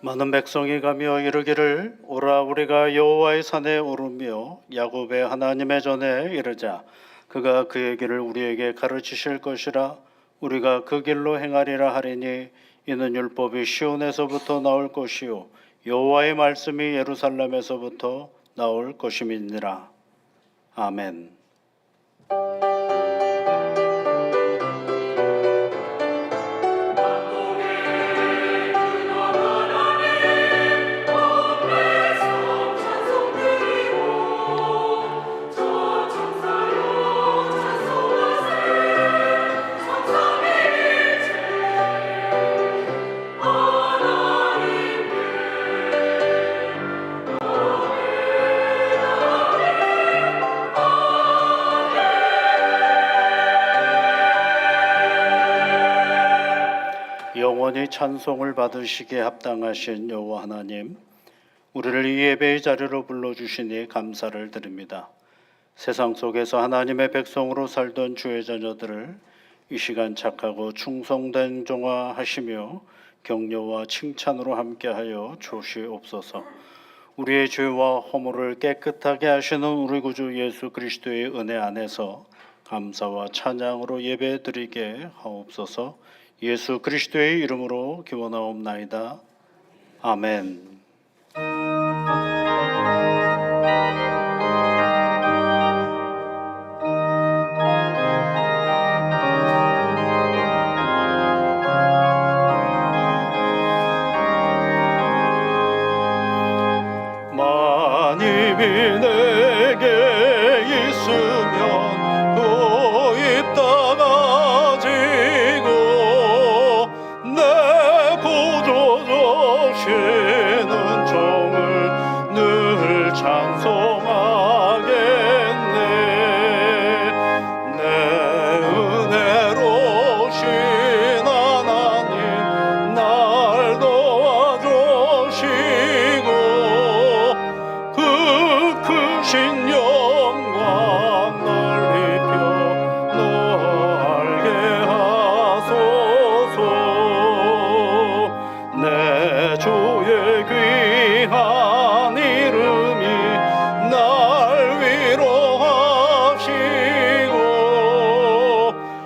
많은 백성이 가며 이르기를 오라 우리가 여호와의 산에 오르며 야곱의 하나님의 전에 이르자. 그가 그의 길을 우리에게 가르치실 것이라. 우리가 그 길로 행하리라 하리니 이는 율법이 시온에서부터 나올 것이요 여호와의 말씀이 예루살렘에서부터 나올 것임이니라. 아멘. 영원히 찬송을 받으시기에 합당하신 여호와 하나님, 우리를 이 예배의 자리로 불러주시니 감사를 드립니다. 세상 속에서 하나님의 백성으로 살던 주의 자녀들을 이 시간 착하고 충성된 종화하시며 격려와 칭찬으로 함께하여 주시옵소서. 우리의 죄와 허물을 깨끗하게 하시는 우리 구주 예수 그리스도의 은혜 안에서 감사와 찬양으로 예배드리게 하옵소서. 예수 그리스도의 이름으로 기원하옵나이다. 아멘. 만입이 내게 있으면 그 입다 가지고 내 구주 되시는 종을 늘 찬송하겠네. 내 은혜로신 하나님 날 도와주시고 그 크신 영광 넓히며 알게 하소서. 내 주의 귀한 이름이 날 위로하시고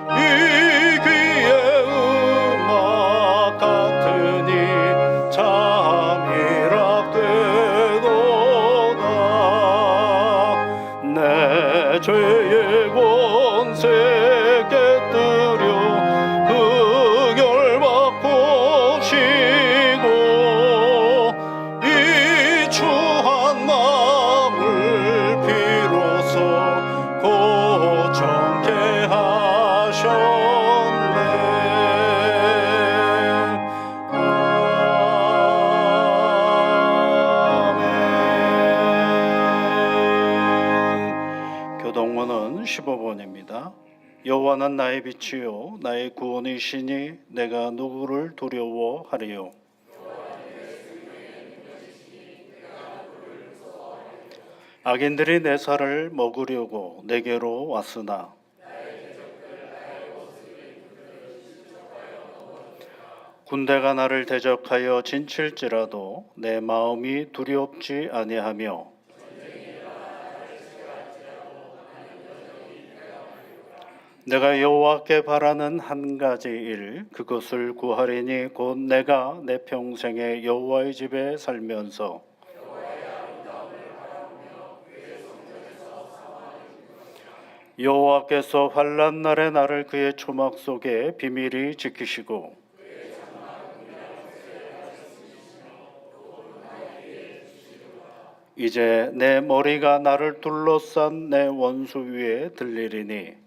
이 귀의 음악 같으니 잠이라 되도다. 내 죄의 권세 깨뜨려 흑열 바꾸시고 이 추한 마음을 비로소 고정케 하셨네. 아멘. 교동문은 15번입니다. 여호와는 나의 빛이요 나의 구원이시니 내가 누구를 두려워하리요. 악인들이 내 살을 먹으려고 내게로 왔으나 군대가 나를 대적하여 진칠지라도 내 마음이 두렵지 아니하며 내가 여호와께 바라는 한 가지 일 그것을 구하리니 곧 내가 내 평생에 여호와의 집에 살면서 여호와께서 환난 날에 나를 그의 초막 속에 비밀히 지키시고 이제 내 머리가 나를 둘러싼 내 원수 위에 들리리니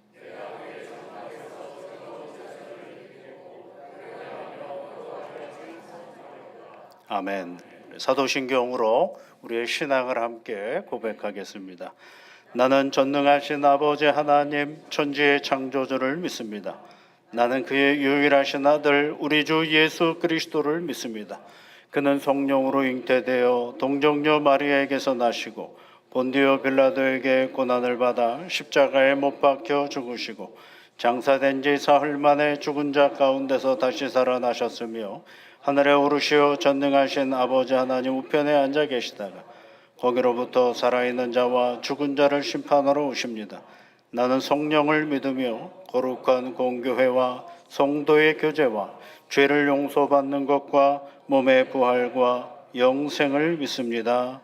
아멘. 사도신경으로 우리의 신앙을 함께 고백하겠습니다. 나는 전능하신 아버지 하나님 천지의 창조주를 믿습니다. 나는 그의 유일하신 아들 우리 주 예수 그리스도를 믿습니다. 그는 성령으로 잉태되어 동정녀 마리아에게서 나시고 본디오 빌라도에게 고난을 받아 십자가에 못 박혀 죽으시고 장사된 지 사흘 만에 죽은 자 가운데서 다시 살아나셨으며 하늘에 오르시어 전능하신 아버지 하나님 우편에 앉아 계시다가 거기로부터 살아있는 자와 죽은 자를 심판하러 오십니다. 나는 성령을 믿으며 거룩한 공교회와 성도의 교제와 죄를 용서받는 것과 몸의 부활과 영생을 믿습니다.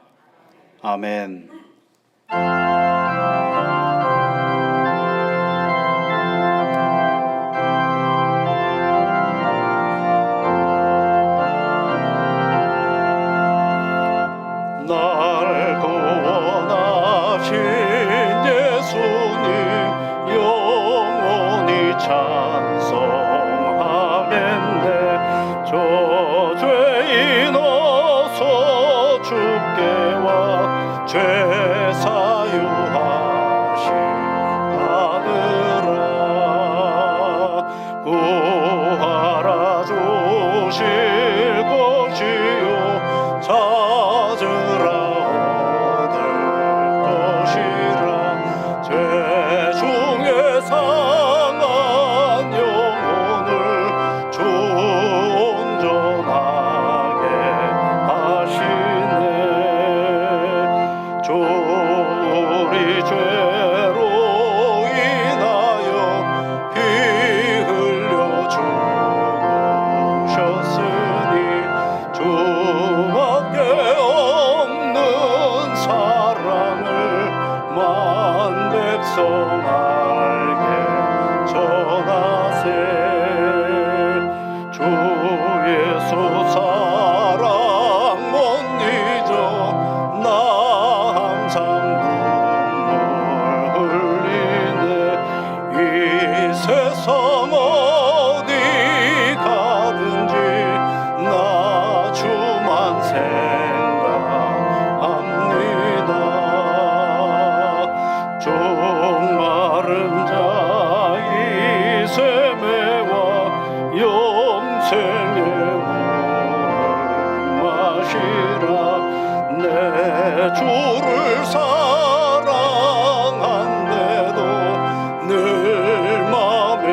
아멘. 날 구원하신 예수님 영원히 찬송하겠네. 저 죄인 어서 주께 와 죄 사유하시 받으라. 구하라 주실 것이요 찾으라 얻을 것이라. 죄 중에 상한 영혼을 주 온전하게 하시네. 주 우리 죄로 인하여 피 흘려 죽으셨으니 주밖에 없는 사랑을 만 백성 알게 전하세. 주 예수 사랑 못 잊어 나 항상 눈물 흘리네. 이 세상 어디 가든지 나 주만 생각합니다. 종마른 자의 샘에와 영생의 물을 마시라. 내 주를 사랑한데도 늘 맘에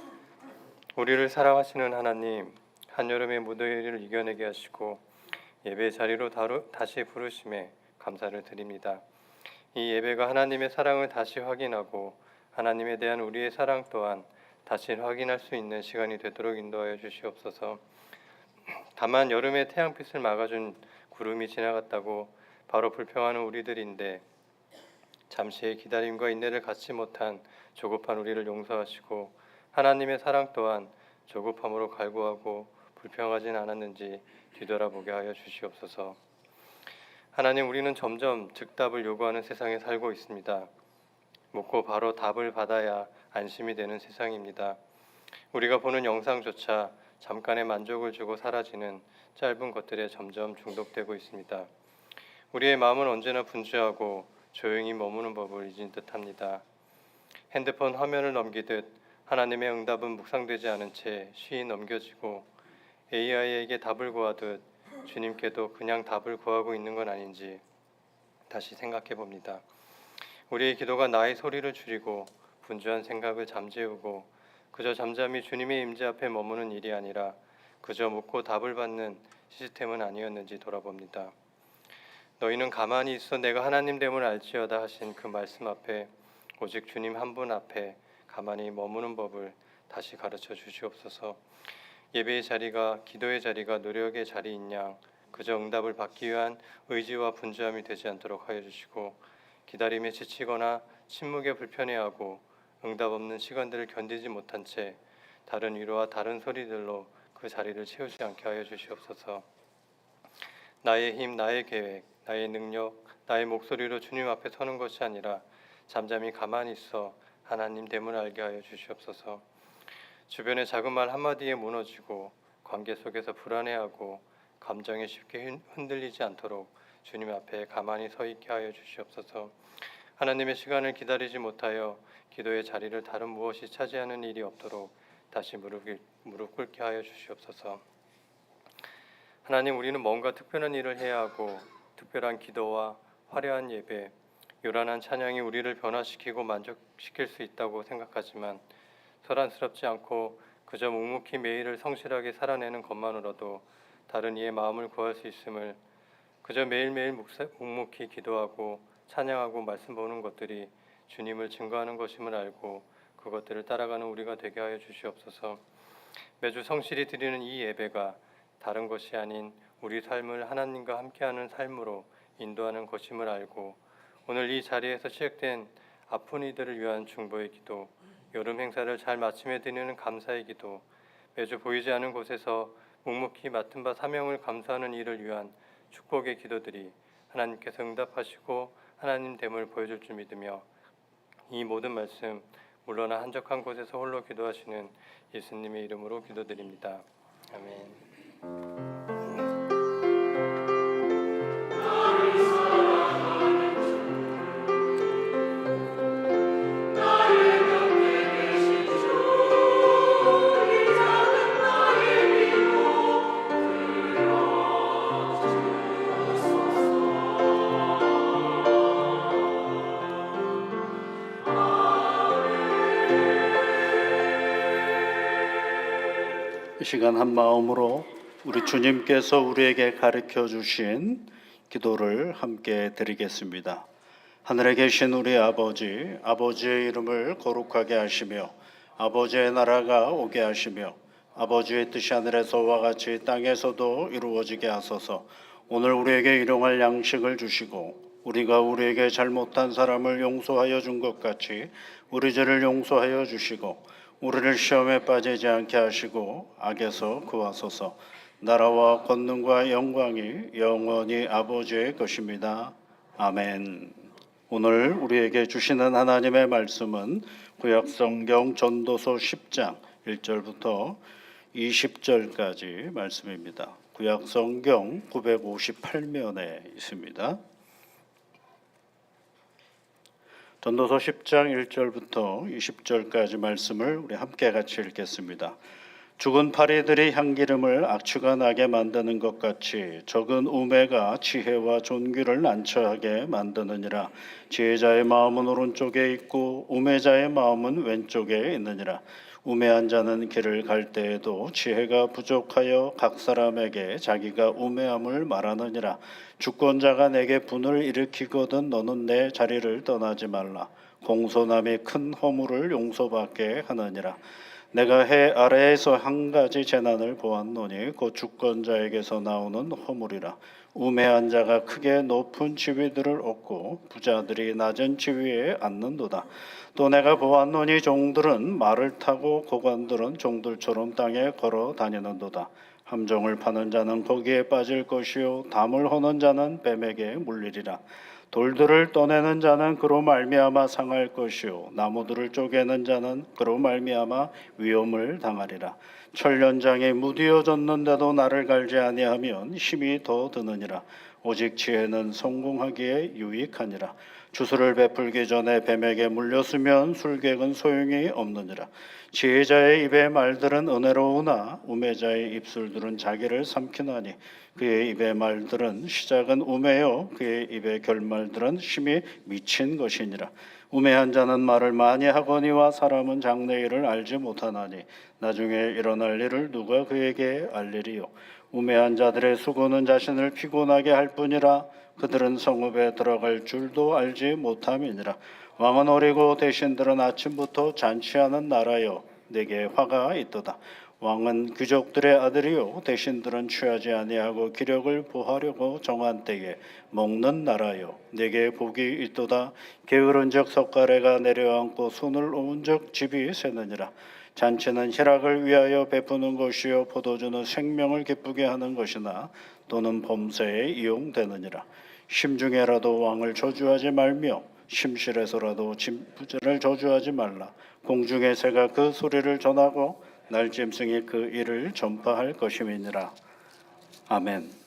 부족하도다. 우리를 사랑하시는 하나님, 한여름의 무더위를 이겨내게 하시고 예배 자리로 다시 부르심에 감사를 드립니다. 이 예배가 하나님의 사랑을 다시 확인하고 하나님에 대한 우리의 사랑 또한 다시 확인할 수 있는 시간이 되도록 인도하여 주시옵소서. 다만 여름의 태양빛을 막아준 구름이 지나갔다고 바로 불평하는 우리들인데 잠시의 기다림과 인내를 갖지 못한 조급한 우리를 용서하시고 하나님의 사랑 또한 조급함으로 갈구하고 불평하진 않았는지 뒤돌아보게 하여 주시옵소서. 하나님, 우리는 점점 즉답을 요구하는 세상에 살고 있습니다. 묻고 바로 답을 받아야 안심이 되는 세상입니다. 우리가 보는 영상조차 잠깐의 만족을 주고 사라지는 짧은 것들에 점점 중독되고 있습니다. 우리의 마음은 언제나 분주하고 조용히 머무는 법을 잊은 듯합니다. 핸드폰 화면을 넘기듯 하나님의 응답은 묵상되지 않은 채 쉬이 넘겨지고 AI에게 답을 구하듯 주님께도 그냥 답을 구하고 있는 건 아닌지 다시 생각해 봅니다. 우리의 기도가 나의 소리를 줄이고 분주한 생각을 잠재우고 그저 잠잠히 주님의 임재 앞에 머무는 일이 아니라 그저 묻고 답을 받는 시스템은 아니었는지 돌아봅니다. 너희는 가만히 있어 내가 하나님됨을 알지어다 하신 그 말씀 앞에 오직 주님 한 분 앞에 가만히 머무는 법을 다시 가르쳐 주시옵소서. 예배의 자리가 기도의 자리가 노력의 자리인 양 그저 응답을 받기 위한 의지와 분주함이 되지 않도록 하여 주시고 기다림에 지치거나 침묵에 불편해하고 응답 없는 시간들을 견디지 못한 채 다른 위로와 다른 소리들로 그 자리를 채우지 않게 하여 주시옵소서. 나의 힘, 나의 계획, 나의 능력, 나의 목소리로 주님 앞에 서는 것이 아니라 잠잠히 가만히 있어 하나님 됨을 알게 하여 주시옵소서. 주변의 작은 말 한마디에 무너지고 관계 속에서 불안해하고 감정에 쉽게 흔들리지 않도록 주님 앞에 가만히 서 있게 하여 주시옵소서. 하나님의 시간을 기다리지 못하여 기도의 자리를 다른 무엇이 차지하는 일이 없도록 다시 무릎 꿇게 하여 주시옵소서. 하나님, 우리는 뭔가 특별한 일을 해야 하고 특별한 기도와 화려한 예배, 요란한 찬양이 우리를 변화시키고 만족시킬 수 있다고 생각하지만 소란스럽지 않고 그저 묵묵히 매일을 성실하게 살아내는 것만으로도 다른 이의 마음을 구할 수 있음을, 그저 매일매일 묵묵히 기도하고 찬양하고 말씀 보는 것들이 주님을 증거하는 것임을 알고 그것들을 따라가는 우리가 되게 하여 주시옵소서. 매주 성실히 드리는 이 예배가 다른 것이 아닌 우리 삶을 하나님과 함께하는 삶으로 인도하는 것임을 알고 오늘 이 자리에서 시작된 아픈 이들을 위한 중보의 기도, 여름 행사를 잘 마침에 드리는 감사의 기도, 매주 보이지 않은 곳에서 묵묵히 맡은 바 사명을 감사하는 일을 위한 축복의 기도들이 하나님께서 응답하시고 하나님 됨을 보여줄 줄 믿으며 이 모든 말씀 물러나 한적한 곳에서 홀로 기도하시는 예수님의 이름으로 기도드립니다. 아멘. 이 시간 한 마음으로 우리 주님께서 우리에게 가르쳐 주신 기도를 함께 드리겠습니다. 하늘에 계신 우리 아버지, 아버지의 이름을 거룩하게 하시며 아버지의 나라가 오게 하시며 아버지의 뜻이 하늘에서와 같이 땅에서도 이루어지게 하소서. 오늘 우리에게 일용할 양식을 주시고 우리가 우리에게 잘못한 사람을 용서하여 준 것 같이 우리 죄를 용서하여 주시고 우리를 시험에 빠지지 않게 하시고 악에서 구하소서. 나라와 권능과 영광이 영원히 아버지의 것입니다. 아멘. 오늘 우리에게 주시는 하나님의 말씀은 구약성경 전도서 10장 1절부터 20절까지 말씀입니다. 구약성경 958면에 있습니다. 전도서 10장 1절부터 20절까지 말씀을 우리 함께 같이 읽겠습니다. 죽은 파리들이 향기름을 악취가 나게 만드는 것 같이 적은 우매가 지혜와 존귀를 난처하게 만드느니라. 지혜자의 마음은 오른쪽에 있고 우매자의 마음은 왼쪽에 있느니라. 우매한 자는 길을 갈 때에도 지혜가 부족하여 각 사람에게 자기가 우매함을 말하느니라. 주권자가 내게 분을 일으키거든 너는 내 자리를 떠나지 말라. 공손함이 큰 허물을 용서받게 하느니라. 내가 해 아래에서 한 가지 재난을 보았노니 곧 주권자에게서 나오는 허물이라. 우매한 자가 크게 높은 지위들을 얻고 부자들이 낮은 지위에 앉는도다. 또 내가 보았노니 종들은 말을 타고 고관들은 종들처럼 땅에 걸어 다니는도다. 함정을 파는 자는 거기에 빠질 것이요 담을 허는 자는 뱀에게 물리리라. 돌들을 떠내는 자는 그로 말미암아 상할 것이요 나무들을 쪼개는 자는 그로 말미암아 위험을 당하리라. 철련장이 무디어졌는데도 나를 갈지 아니하면 힘이 더 드느니라. 오직 지혜는 성공하기에 유익하니라. 주술을 베풀기 전에 뱀에게 물렸으면 술객은 소용이 없느니라. 지혜자의 입의 말들은 은혜로우나 우매자의 입술들은 자기를 삼키나니 그의 입의 말들은 시작은 우매요 그의 입의 결말들은 심히 미친 것이니라. 우매한 자는 말을 많이 하거니와 사람은 장래일을 알지 못하나니 나중에 일어날 일을 누가 그에게 알리리요. 우매한 자들의 수고는 자신을 피곤하게 할 뿐이라 그들은 성읍에 들어갈 줄도 알지 못함이니라. 왕은 어리고 대신들은 아침부터 잔치하는 나라여 내게 화가 있도다. 왕은 귀족들의 아들이요 대신들은 취하지 아니하고 기력을 보하려고 정한 때에 먹는 나라요 내게 복이 있도다. 게으른즉 석가래가 내려앉고 손을 얹은즉 집이 새느니라. 잔치는 희락을 위하여 베푸는 것이요 포도주는 생명을 기쁘게 하는 것이나 또는 범죄에 이용되느니라. 심중에라도 왕을 저주하지 말며 심실에서라도 부자를 저주하지 말라. 공중의 새가 그 소리를 전하고 날짐승이 그 일을 전파할 것임이니라. 아멘.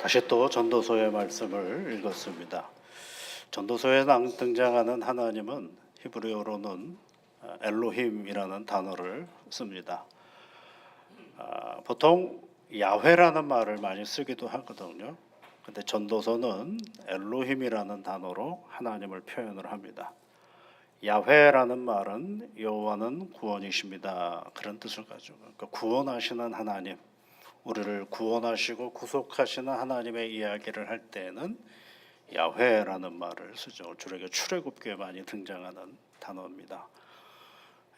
다시 또 전도서의 말씀을 읽었습니다. 전도서에 등장하는 하나님은 히브리어로는 엘로힘이라는 단어를 씁니다. 보통 야훼라는 말을 많이 쓰기도 하거든요. 근데 전도서는 엘로힘이라는 단어로 하나님을 표현을 합니다. 야훼라는 말은 여호와는 구원이십니다. 그런 뜻을 가지고 그러니까 구원하시는 하나님, 우리를 구원하시고 구속하시는 하나님의 이야기를 할 때는 야훼라는 말을 쓰죠. 주로 출애굽기에 많이 등장하는 단어입니다.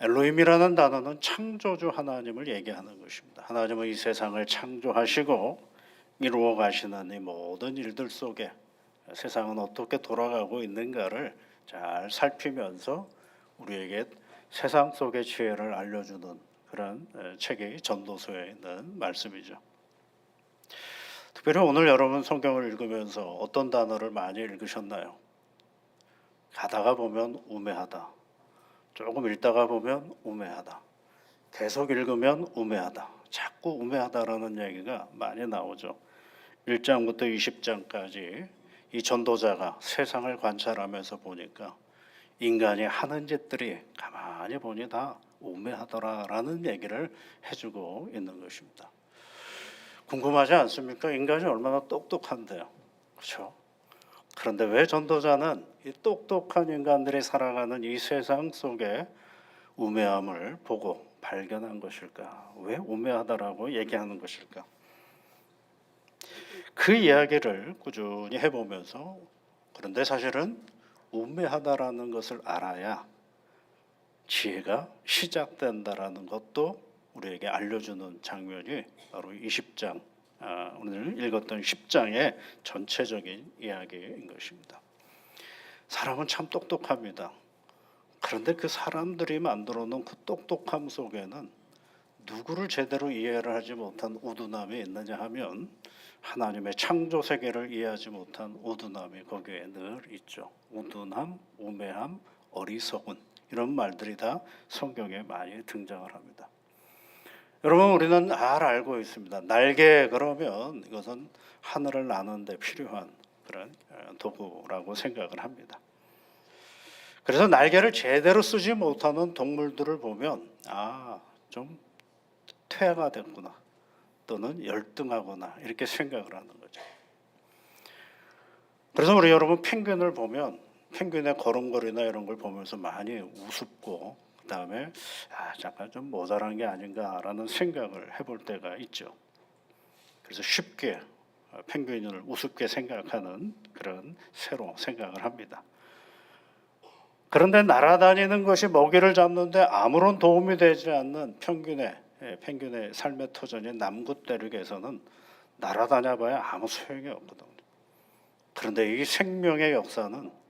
엘로힘이라는 단어는 창조주 하나님을 얘기하는 것입니다. 하나님은 이 세상을 창조하시고 이루어 가시는 이 모든 일들 속에 세상은 어떻게 돌아가고 있는가를 잘 살피면서 우리에게 세상 속의 지혜를 알려주는 그런 책이 전도서에 있는 말씀이죠. 특별히 오늘 여러분 성경을 읽으면서 어떤 단어를 많이 읽으셨나요? 가다가 보면 우매하다. 조금 읽다가 보면 우매하다. 계속 읽으면 우매하다. 자꾸 우매하다라는 얘기가 많이 나오죠. 1장부터 20장까지 이 전도자가 세상을 관찰하면서 보니까 인간이 하는 짓들이 가만히 보니 다 우매하더라라는 얘기를 해주고 있는 것입니다. 궁금하지 않습니까? 인간이 얼마나 똑똑한데요. 그렇죠? 그런데 왜 전도자는 이 똑똑한 인간들이 살아가는 이 세상 속에 우매함을 보고 발견한 것일까? 왜 우매하다라고 얘기하는 것일까? 그 이야기를 꾸준히 해보면서 그런데 사실은 우매하다라는 것을 알아야 지혜가 시작된다라는 것도 우리에게 알려주는 장면이 바로 20장, 오늘 읽었던 10장의 전체적인 이야기인 것입니다. 사람은 참 똑똑합니다. 그런데 그 사람들이 만들어 놓은 그 똑똑함 속에는 누구를 제대로 이해를 하지 못한 우둔함이 있느냐 하면 하나님의 창조 세계를 이해하지 못한 우둔함이 거기에 늘 있죠. 우둔함, 우매함, 어리석은 이런 말들이 다 성경에 많이 등장을 합니다. 여러분 우리는 잘 알고 있습니다. 날개 그러면 이것은 하늘을 나는 데 필요한 그런 도구라고 생각을 합니다. 그래서 날개를 제대로 쓰지 못하는 동물들을 보면 좀 퇴화가 됐구나 또는 열등하구나 이렇게 생각을 하는 거죠. 그래서 우리 여러분 펭귄을 보면 펭귄의 걸음걸이나 이런 걸 보면서 많이 우습고 그다음에 잠깐 좀 모자란 게 아닌가라는 생각을 해볼 때가 있죠. 그래서 쉽게 펭귄을 우습게 생각하는 그런 새로 생각을 합니다. 그런데 날아다니는 것이 먹이를 잡는데 아무런 도움이 되지 않는 펭귄의 삶의 터전인 남극 대륙에서는 날아다녀봐야 아무 소용이 없거든요. 그런데 이 생명의 역사는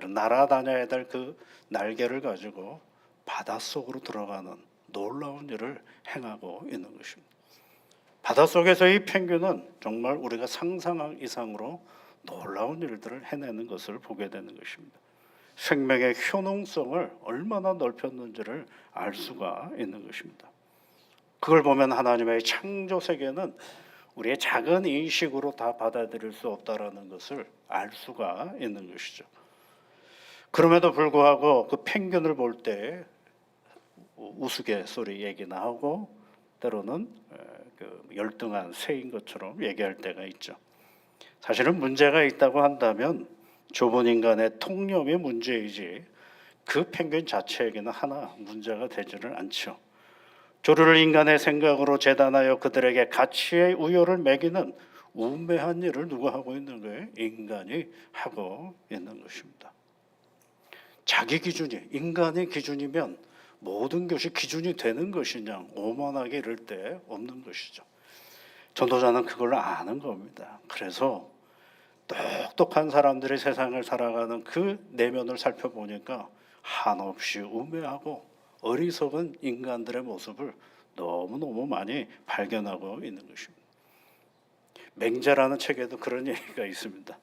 날아다녀야 될 그 날개를 가지고 바닷속으로 들어가는 놀라운 일을 행하고 있는 것입니다. 바닷속에서 이 펭귄은 정말 우리가 상상한 이상으로 놀라운 일들을 해내는 것을 보게 되는 것입니다. 생명의 효능성을 얼마나 넓혔는지를 알 수가 있는 것입니다. 그걸 보면 하나님의 창조 세계는 우리의 작은 인식으로 다 받아들일 수 없다라는 것을 알 수가 있는 것이죠. 그럼에도 불구하고 그 펭귄을 볼 때 우스갯소리 얘기나 하고 때로는 그 열등한 새인 것처럼 얘기할 때가 있죠. 사실은 문제가 있다고 한다면 좁은 인간의 통념이 문제이지 그 펭귄 자체에게는 하나 문제가 되지를 않죠. 조류를 인간의 생각으로 재단하여 그들에게 가치의 우열을 매기는 우매한 일을 누가 하고 있는 거예요? 인간이 하고 있는 것입니다. 자기 기준이 인간의 기준이면 모든 것이 기준이 되는 것이냐 오만하게 이럴 때 없는 것이죠. 전도자는 그걸 아는 겁니다. 그래서 똑똑한 사람들이 세상을 살아가는 그 내면을 살펴보니까 한없이 우매하고 어리석은 인간들의 모습을 너무너무 많이 발견하고 있는 것입니다. 맹자라는 책에도 그런 얘기가 있습니다.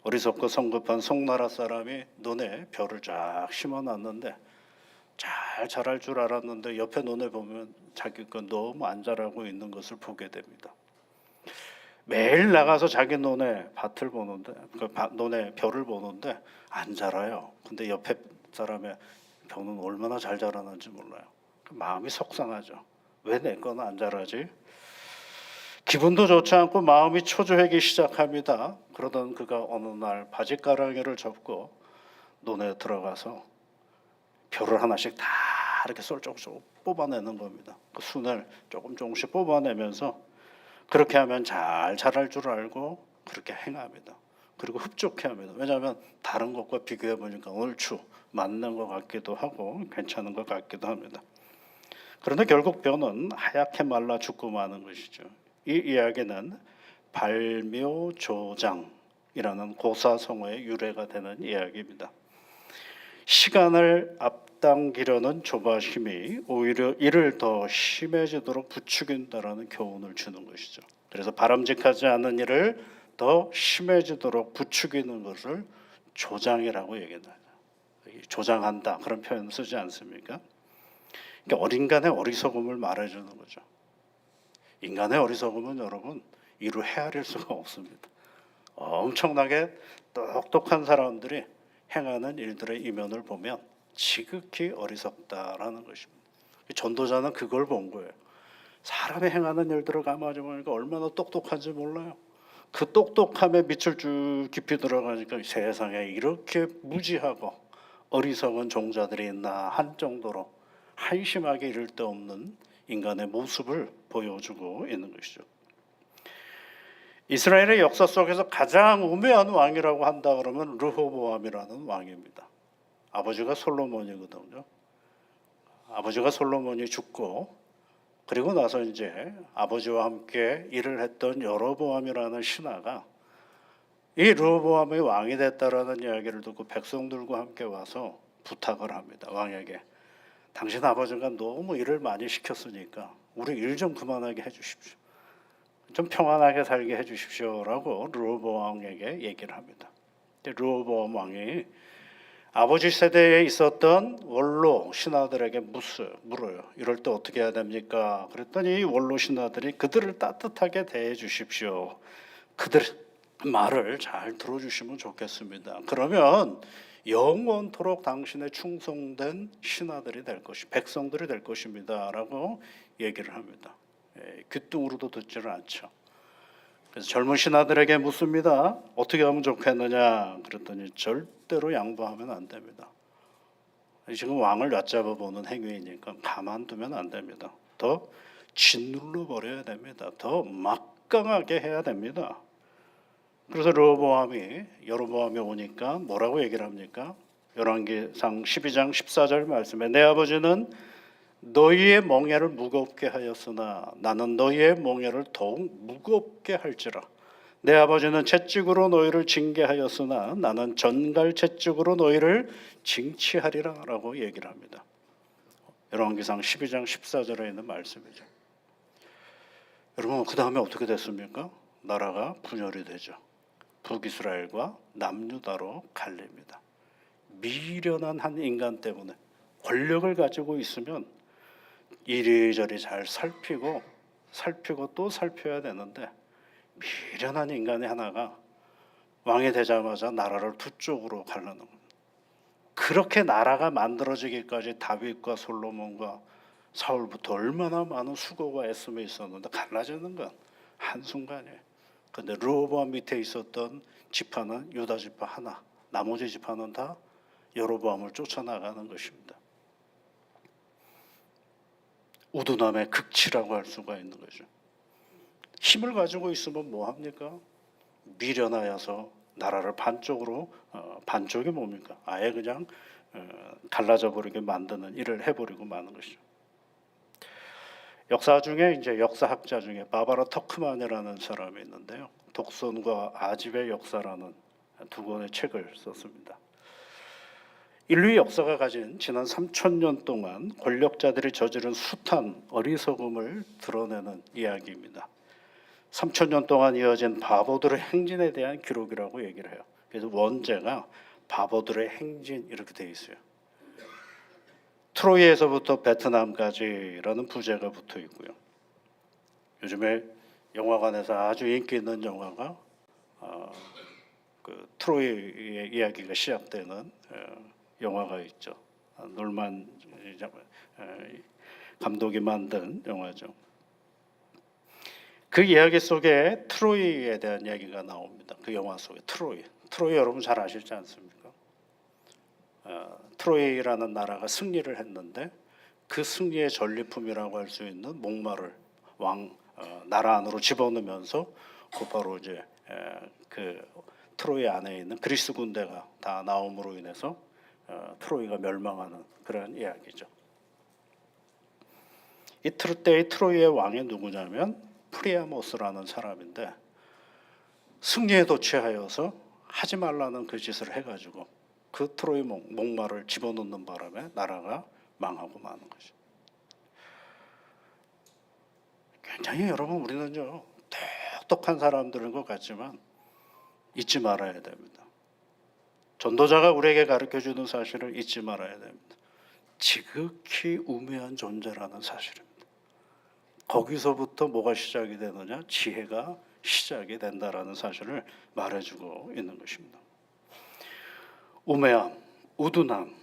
어리석고 성급한 송나라 사람이 논에 벼를 쫙 심어놨는데 잘 자랄 줄 알았는데 옆에 논에 보면 자기 건 너무 안 자라고 있는 것을 보게 됩니다. 매일 나가서 자기 논에 밭을 보는데 논에 벼를 보는데 안 자라요. 근데 옆에 사람의 벼는 얼마나 잘 자라는지 몰라요. 마음이 속상하죠. 왜 내 거는 안 자라지? 기분도 좋지 않고 마음이 초조하기 시작합니다. 그러던 그가 어느 날 바짓가랑이를 접고 논에 들어가서 벼를 하나씩 다 이렇게 쏠쪽쏠 뽑아내는 겁니다. 그 순을 조금씩 뽑아내면서 그렇게 하면 잘 자랄 줄 알고 그렇게 행합니다. 그리고 흡족해 합니다. 왜냐하면 다른 것과 비교해 보니까 얼추 맞는 것 같기도 하고 괜찮은 것 같기도 합니다. 그런데 결국 벼는 하얗게 말라 죽고 마는 것이죠. 이 이야기는 발묘조장이라는 고사성어의 유래가 되는 이야기입니다. 시간을 앞당기려는 조바심이 오히려 이를 더 심해지도록 부추긴다라는 교훈을 주는 것이죠. 그래서 바람직하지 않은 일을 더 심해지도록 부추기는 것을 조장이라고 얘기합니다. 조장한다 그런 표현 쓰지 않습니까? 그러니까 인간의 어리석음을 말해주는 거죠. 인간의 어리석음은 여러분 이루 헤아릴 수가 없습니다. 엄청나게 똑똑한 사람들이 행하는 일들의 이면을 보면 지극히 어리석다라는 것입니다. 전도자는 그걸 본 거예요. 사람이 행하는 일들을 가만히 보니까 얼마나 똑똑한지 몰라요. 그 똑똑함에 밑을 쭉 깊이 들어가니까 세상에 이렇게 무지하고 어리석은 종자들이 있나 한 정도로 한심하게 이를 데 없는 인간의 모습을 보여주고 있는 것이죠. 이스라엘의 역사 속에서 가장 우매한 왕이라고 한다 그러면 르호보암이라는 왕입니다. 아버지가 솔로몬이거든요. 아버지가 솔로몬이 죽고 그리고 나서 이제 아버지와 함께 일을 했던 여로보암이라는 신하가 이 르호보암이 왕이 됐다라는 이야기를 듣고 백성들과 함께 와서 부탁을 합니다. 왕에게 당신 아버지가 너무 일을 많이 시켰으니까 우리 일 좀 그만하게 해주십시오. 좀 평안하게 살게 해주십시오라고 르호보암에게 얘기를 합니다. 르호보암 왕이 아버지 세대에 있었던 원로 신하들에게 물어요. 이럴 때 어떻게 해야 됩니까? 그랬더니 이 원로 신하들이 그들을 따뜻하게 대해 주십시오. 그들 말을 잘 들어주시면 좋겠습니다. 그러면 영원토록 당신의 충성된 신하들이 될 것이 백성들이 될 것입니다라고 얘기를 합니다. 귀뚱으로도 듣지를 않죠. 그래서 젊은 신하들에게 묻습니다. 어떻게 하면 좋겠느냐? 그랬더니 절대로 양보하면 안 됩니다. 지금 왕을 얕잡아 보는 행위이니까 가만두면 안 됩니다. 더 짓눌러 버려야 됩니다. 더 막강하게 해야 됩니다. 그래서 여로보암이 오니까 뭐라고 얘기를 합니까? 열왕기상 12장 14절 말씀에 내 아버지는 너희의 멍에를 무겁게 하였으나 나는 너희의 멍에를 더욱 무겁게 할지라. 내 아버지는 채찍으로 너희를 징계하였으나 나는 전갈 채찍으로 너희를 징치하리라 라고 얘기를 합니다. 열왕기상 12장 14절에 있는 말씀이죠. 여러분 그 다음에 어떻게 됐습니까? 나라가 분열이 되죠. 북이스라엘과 남유다로 갈립니다. 미련한 한 인간 때문에 권력을 가지고 있으면 이리저리 잘 살피고 또 살펴야 되는데 미련한 인간의 하나가 왕이 되자마자 나라를 두 쪽으로 갈라놓은 겁니다. 그렇게 나라가 만들어지기까지 다윗과 솔로몬과 사울부터 얼마나 많은 수고와 애씀이 있었는데 갈라지는 건 한순간이에요. 그런데 르호보암 밑에 있었던 지파는 유다 지파 하나, 나머지 지파는 다 여로보암을 쫓아나가는 것입니다. 우두남의 극치라고 할 수가 있는 거죠. 힘을 가지고 있으면 뭐 합니까? 미련하여서 나라를 반쪽이 뭡니까? 아예 그냥 갈라져 버리게 만드는 일을 해버리고 마는 것이죠. 역사학자 중에 바바라 터크만이라는 사람이 있는데요. 독선과 아집의 역사라는 두 권의 책을 썼습니다. 인류의 역사가 가진 지난 3000년 동안 권력자들이 저지른 숱한 어리석음을 드러내는 이야기입니다. 3000년 동안 이어진 바보들의 행진에 대한 기록이라고 얘기를 해요. 그래서 원제가 바보들의 행진 이렇게 돼 있어요. 트로이에서부터 베트남까지라는 부제가 붙어 있고요. 요즘에 영화관에서 아주 인기 있는 영화가 그 트로이의 이야기가 시작되는 영화가 있죠. 놀만 감독이 만든 영화죠. 그 이야기 속에 트로이에 대한 이야기가 나옵니다. 그 영화 속에 트로이 여러분 잘 아시지 않습니까? 트로이라는 나라가 승리를 했는데 그 승리의 전리품이라고 할 수 있는 목마를 나라 안으로 집어넣으면서 곧바로 이제 그 트로이 안에 있는 그리스 군대가 다 나옴으로 인해서 트로이가 멸망하는 그런 이야기죠. 이틀 때의 트로이의 왕이 누구냐면 프리아모스라는 사람인데 승리에 도취하여서 하지 말라는 그 짓을 해가지고 그 트로이 목마를 집어넣는 바람에 나라가 망하고 마는 거죠. 굉장히 여러분 우리는요 똑똑한 사람들인 것 같지만 잊지 말아야 됩니다. 전도자가 우리에게 가르쳐주는 사실을 잊지 말아야 됩니다. 지극히 우매한 존재라는 사실입니다. 거기서부터 뭐가 시작이 되느냐? 지혜가 시작이 된다라는 사실을 말해주고 있는 것입니다. 우매함, 우둔함,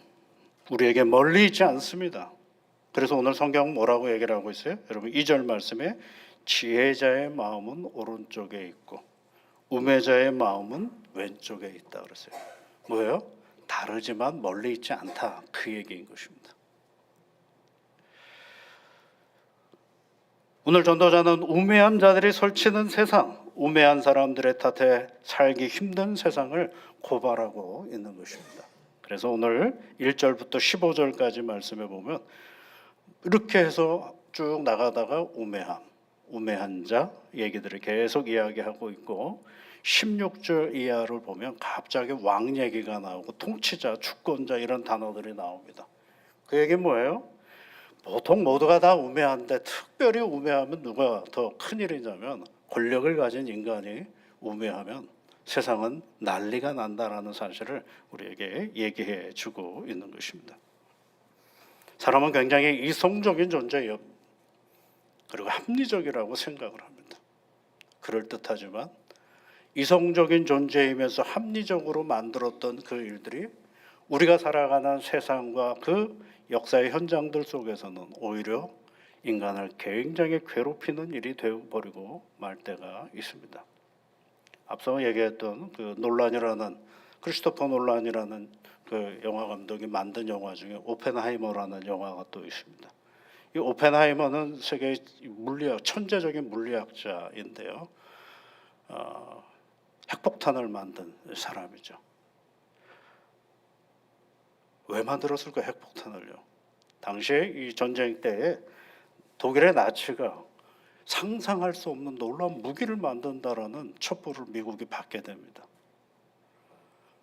우리에게 멀리 있지 않습니다. 그래서 오늘 성경 뭐라고 얘기를 하고 있어요? 여러분 2절 말씀에 지혜자의 마음은 오른쪽에 있고 우매자의 마음은 왼쪽에 있다 그랬어요. 뭐예요? 다르지만 멀리 있지 않다 그 얘기인 것입니다. 오늘 전도자는 우매한 자들이 설치는 세상, 우매한 사람들의 탓에 살기 힘든 세상을 고발하고 있는 것입니다. 그래서 오늘 1절부터 15절까지 말씀해 보면 이렇게 해서 쭉 나가다가 우매한 자 얘기들을 계속 이야기하고 있고 16절 이하를 보면 갑자기 왕 얘기가 나오고 통치자, 주권자 이런 단어들이 나옵니다. 그 얘기 뭐예요? 보통 모두가 다 우매한데 특별히 우매하면 누가 더 큰일이냐면 권력을 가진 인간이 우매하면 세상은 난리가 난다라는 사실을 우리에게 얘기해 주고 있는 것입니다. 사람은 굉장히 이성적인 존재예요. 그리고 합리적이라고 생각을 합니다. 그럴듯하지만 이성적인 존재이면서 합리적으로 만들었던 그 일들이 우리가 살아가는 세상과 그 역사의 현장들 속에서는 오히려 인간을 굉장히 괴롭히는 일이 되어버리고 말 때가 있습니다. 앞서 얘기했던 그 크리스토퍼 놀란이라는 그 영화 감독이 만든 영화 중에 오펜하이머라는 영화가 또 있습니다. 이 오펜하이머는 세계 천재적인 물리학자인데요. 핵폭탄을 만든 사람이죠. 왜 만들었을까 핵폭탄을요? 당시에 이 전쟁 때에 독일의 나치가 상상할 수 없는 놀라운 무기를 만든다라는 첩보를 미국이 받게 됩니다.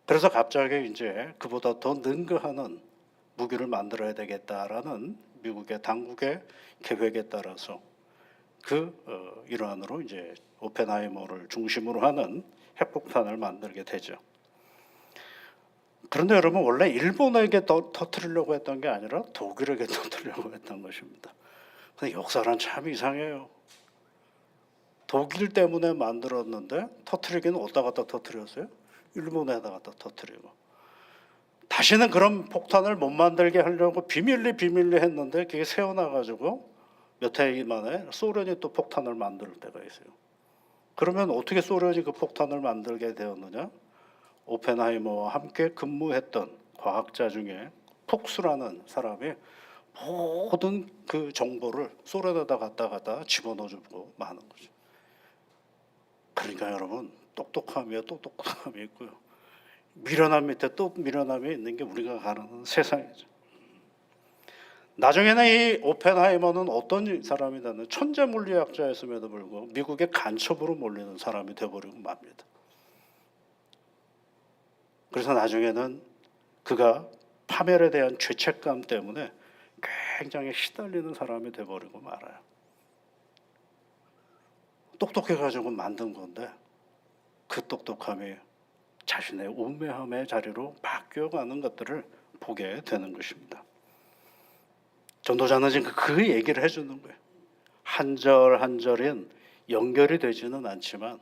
그래서 갑자기 이제 그보다 더 능가하는 무기를 만들어야 되겠다라는 미국의 당국의 계획에 따라서 그 일환으로 이제 오펜하이머를 중심으로 하는 핵폭탄을 만들게 되죠. 그런데 여러분 원래 일본에게 터뜨리려고 했던 게 아니라 독일에게 터뜨리려고 했던 것입니다. 근데 역사는 참 이상해요. 독일 때문에 만들었는데 터뜨리기는 어디다 갖다 터뜨렸어요? 일본에다 갖다 터뜨리고 다시는 그런 폭탄을 못 만들게 하려고 비밀리 했는데 그게 새어나가지고 몇 해 만에 소련이 또 폭탄을 만들 때가 있어요. 그러면 어떻게 소련이 그 폭탄을 만들게 되었느냐? 오펜하이머와 함께 근무했던 과학자 중에 푹스라는 사람이 모든 그 정보를 소련에다 갖다 집어넣어주고 마는 거죠. 그러니까 여러분 똑똑함이 있고요. 미련함 밑에 또 미련함이 있는 게 우리가 가는 세상이죠. 나중에는 이 오펜하이머는 어떤 사람이 되는 천재 물리학자였음에도 불구하고 미국의 간첩으로 몰리는 사람이 되어버리고 맙니다. 그래서 나중에는 그가 파멸에 대한 죄책감 때문에 굉장히 시달리는 사람이 되어버리고 말아요. 똑똑해가지고 만든 건데 그 똑똑함이 자신의 우매함의 자리로 바뀌어가는 것들을 보게 되는 것입니다. 전도자는 지금 그 얘기를 해주는 거예요. 한 절 한 절인 연결이 되지는 않지만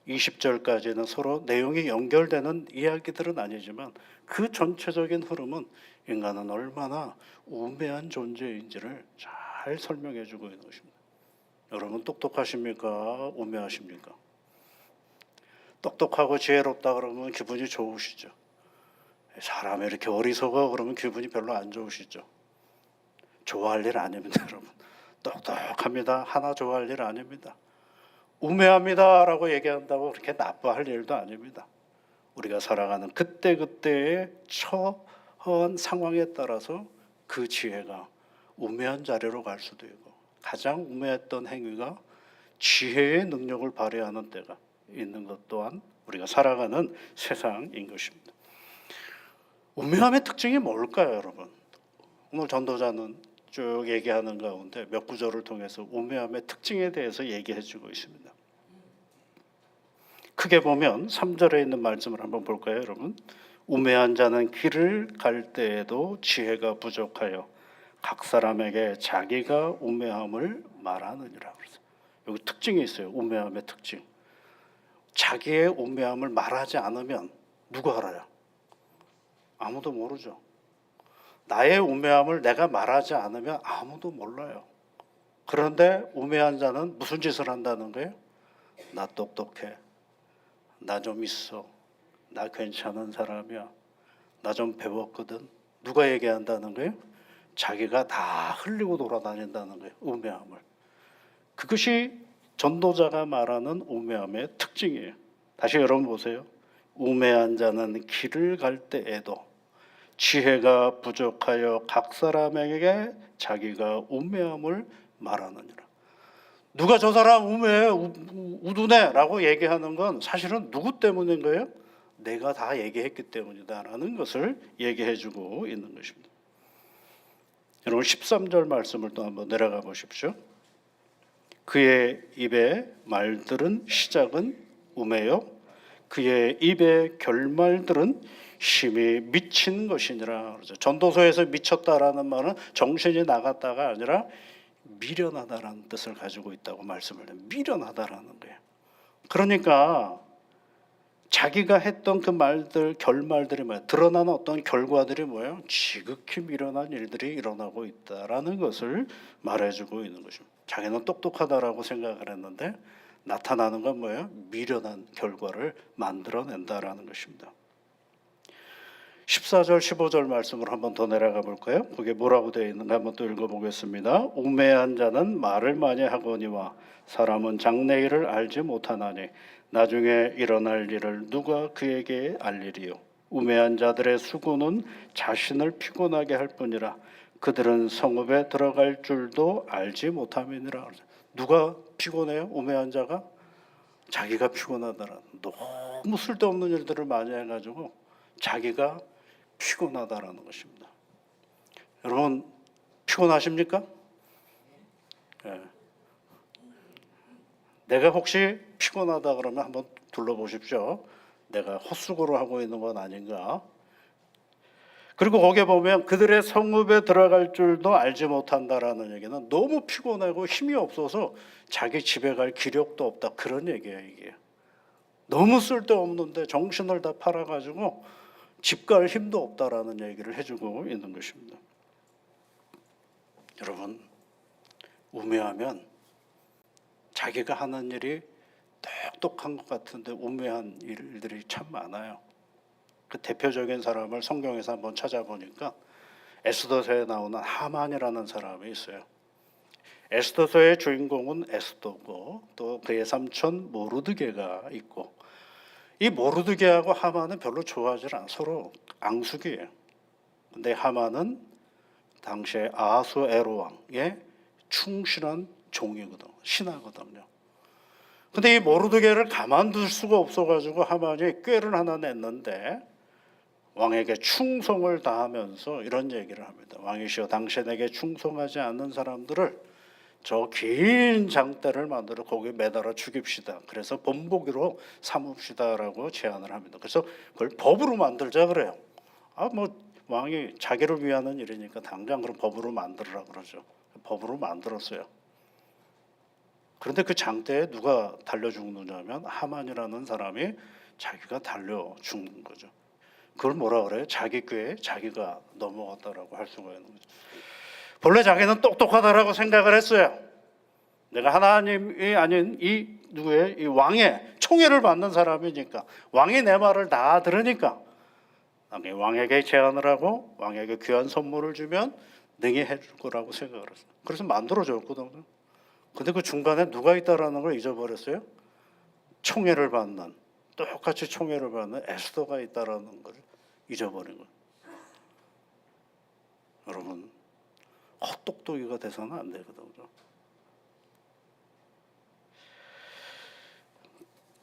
20절까지는 서로 내용이 연결되는 이야기들은 아니지만 그 전체적인 흐름은 인간은 얼마나 우매한 존재인지를 잘 설명해 주고 있는 것입니다. 여러분 똑똑하십니까? 우매하십니까? 똑똑하고 지혜롭다 그러면 기분이 좋으시죠. 사람이 이렇게 어리석어 그러면 기분이 별로 안 좋으시죠. 좋아할 일 아닙니다, 여러분. 똑똑합니다. 하나 좋아할 일 아닙니다. 우매합니다라고 얘기한다고 그렇게 나빠할 일도 아닙니다. 우리가 살아가는 그때그때의 처한 상황에 따라서 그 지혜가 우매한 자리로 갈 수도 있고 가장 우매했던 행위가 지혜의 능력을 발휘하는 때가 있는 것 또한 우리가 살아가는 세상인 것입니다. 우매함의 특징이 뭘까요, 여러분? 오늘 전도자는 쭉 얘기하는 가운데 몇 구절을 통해서 우매함의 특징에 대해서 얘기해 주고 있습니다. 크게 보면 3절에 있는 말씀을 한번 볼까요, 여러분? 우매한 자는 길을 갈 때에도 지혜가 부족하여 각 사람에게 자기가 우매함을 말하느니라. 그래서 여기 특징이 있어요. 우매함의 특징. 자기의 우매함을 말하지 않으면 누가 알아요? 아무도 모르죠. 나의 우매함을 내가 말하지 않으면 아무도 몰라요. 그런데 우매한 자는 무슨 짓을 한다는 거예요? 나 똑똑해. 나 좀 있어. 나 괜찮은 사람이야. 나 좀 배웠거든. 누가 얘기한다는 거예요? 자기가 다 흘리고 돌아다닌다는 거예요. 우매함을. 그것이 전도자가 말하는 우매함의 특징이에요. 다시 여러분 보세요. 우매한 자는 길을 갈 때에도 지혜가 부족하여 각 사람에게 자기가 우매함을 말하느니라. 누가 저 사람 우매해, 우두네라고 얘기하는 건 사실은 누구 때문인 거예요? 내가 다 얘기했기 때문이다라는 것을 얘기해주고 있는 것입니다. 여러분 13절 말씀을 또 한번 내려가 보십시오. 그의 입의 말들은 시작은 우매요 그의 입의 결말들은 심히 미친 것이니라. 그렇죠. 전도서에서 미쳤다라는 말은 정신이 나갔다가 아니라 미련하다라는 뜻을 가지고 있다고 말씀을 해요. 미련하다라는 거예요. 그러니까 자기가 했던 그 말들, 결말들이 뭐예요? 드러나는 어떤 결과들이 뭐예요? 지극히 미련한 일들이 일어나고 있다라는 것을 말해주고 있는 것입니다. 자기는 똑똑하다라고 생각을 했는데 나타나는 건 뭐예요? 미련한 결과를 만들어낸다라는 것입니다. 14절 15절 말씀을 한번 더 내려가 볼까요? 거기에 뭐라고 되어 있는가 한번 또 읽어보겠습니다. 우매한 자는 말을 많이 하거니와 사람은 장래일을 알지 못하나니 나중에 일어날 일을 누가 그에게 알리리요. 우매한 자들의 수고는 자신을 피곤하게 할 뿐이라 그들은 성읍에 들어갈 줄도 알지 못함이니라. 누가 피곤해요? 우매한 자가? 자기가 피곤하다라는, 너무 쓸데없는 일들을 많이 해가지고 자기가 피곤하다라는 것입니다. 여러분 피곤하십니까? 네. 내가 혹시 피곤하다 그러면 한번 둘러보십시오. 내가 헛수고를 하고 있는 건 아닌가? 그리고 거기에 보면 그들의 성읍에 들어갈 줄도 알지 못한다라는 얘기는 너무 피곤하고 힘이 없어서 자기 집에 갈 기력도 없다, 그런 얘기예요. 이게 너무 쓸데없는데 정신을 다 팔아가지고 집 갈 힘도 없다라는 얘기를 해주고 있는 것입니다. 여러분 우매하면 자기가 하는 일이 똑똑한 것 같은데 우매한 일들이 참 많아요. 그 대표적인 사람을 성경에서 한번 찾아보니까 에스더서에 나오는 하만이라는 사람이 있어요. 에스더서의 주인공은 에스더고 또 그의 삼촌 모르드게가 있고, 이 모르드게하고 하만은 별로 좋아하지 않아. 서로 앙숙이에요. 근데 하만은 당시에 아하수에로 왕의 충실한 종이거든, 신하거든요. 근데 이 모르드게를 가만둘 수가 없어가지고 하만이 꾀를 하나 냈는데 왕에게 충성을 다하면서 이런 얘기를 합니다. 왕이시여, 당신에게 충성하지 않는 사람들을 저 긴 장대를 만들어 거기에 매달아 죽입시다. 그래서 본보기로 삼읍시다라고 제안을 합니다. 그래서 그걸 법으로 만들자 그래요. 왕이 자기를 위하는 일이니까 당장 그럼 법으로 만들으라 그러죠. 법으로 만들었어요. 그런데 그 장대에 누가 달려 죽느냐면 하만이라는 사람이 자기가 달려 죽는 거죠. 그걸 뭐라 그래요? 자기 꾀에 자기가 넘어갔다라고 할 수가 있는 거죠. 본래 자기는 똑똑하다라고 생각을 했어요. 내가 하나님이 아닌 이 누구의 이 왕의 총애를 받는 사람이니까, 왕이 내 말을 다 들으니까 왕에게 제안을 하고 왕에게 귀한 선물을 주면 능히 해줄 거라고 생각을 했어요. 그래서 만들어줬거든요. 근데 그 중간에 누가 있다라는 걸 잊어버렸어요. 총애를 받는, 똑같이 총애를 받는 에스더가 있다라는 걸 잊어버린 거예요. 여러분, 헛똑똑이가 돼서는 안 되거든요.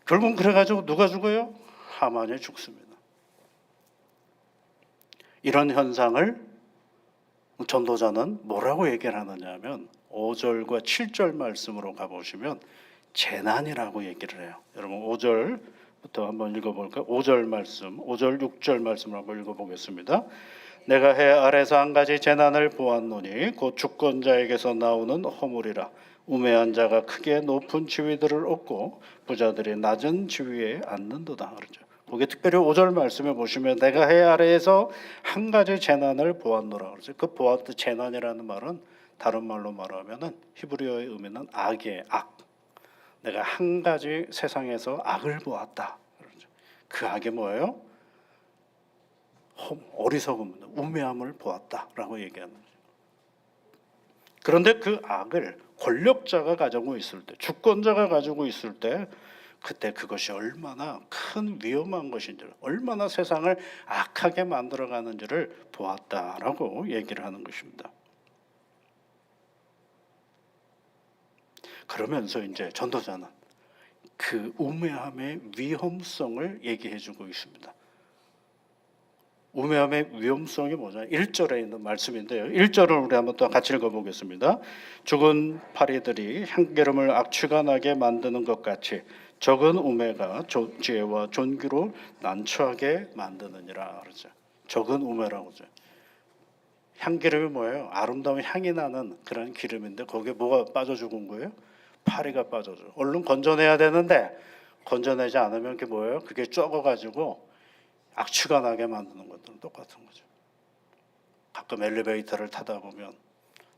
결국 그래가지고 누가 죽어요? 하만이 죽습니다. 이런 현상을 전도자는 뭐라고 얘기를 하느냐 하면 5절과 7절 말씀으로 가보시면 재난이라고 얘기를 해요. 여러분 5절부터 한번 읽어볼까요? 5절 말씀, 5절 6절 말씀을 한번 읽어보겠습니다. 내가 해 아래서 한 가지 재난을 보았노니 곧 주권자에게서 나오는 허물이라. 우매한 자가 크게 높은 지위들을 얻고 부자들이 낮은 지위에 앉는도다. 그러죠. 거기 특별히 5절 말씀에 보시면 내가 해 아래에서 한 가지 재난을 보았노라. 그러죠. 그 보았던 재난이라는 말은 다른 말로 말하면은 히브리어의 의미는 악의 악. 내가 한 가지 세상에서 악을 보았다. 그러죠. 그 악이 뭐예요? 어리석음, 우매함을 보았다라고 얘기하는 거죠. 그런데 그 악을 권력자가 가지고 있을 때, 주권자가 가지고 있을 때, 그때 그것이 얼마나 큰 위험한 것인지를, 얼마나 세상을 악하게 만들어가는지를 보았다라고 얘기를 하는 것입니다. 그러면서 이제 전도자는 그 우매함의 위험성을 얘기해주고 있습니다. 우매함의 위험성이 뭐냐? 1절에 있는 말씀인데요. 1절을 우리 한번 또 같이 읽어보겠습니다. 죽은 파리들이 향기름을 악취가 나게 만드는 것 같이 적은 우매가 지혜와 존귀로 난처하게 만드느니라. 그러죠. 적은 우매라고 하죠. 향기름이 뭐예요? 아름다운 향이 나는 그런 기름인데 거기에 뭐가 빠져 죽은 거예요? 파리가 빠져져. 얼른 건져내야 되는데 건져내지 않으면 그게 뭐예요? 그게 썩어가지고 악취가 나게 만드는 것들은 똑같은 거죠. 가끔 엘리베이터를 타다 보면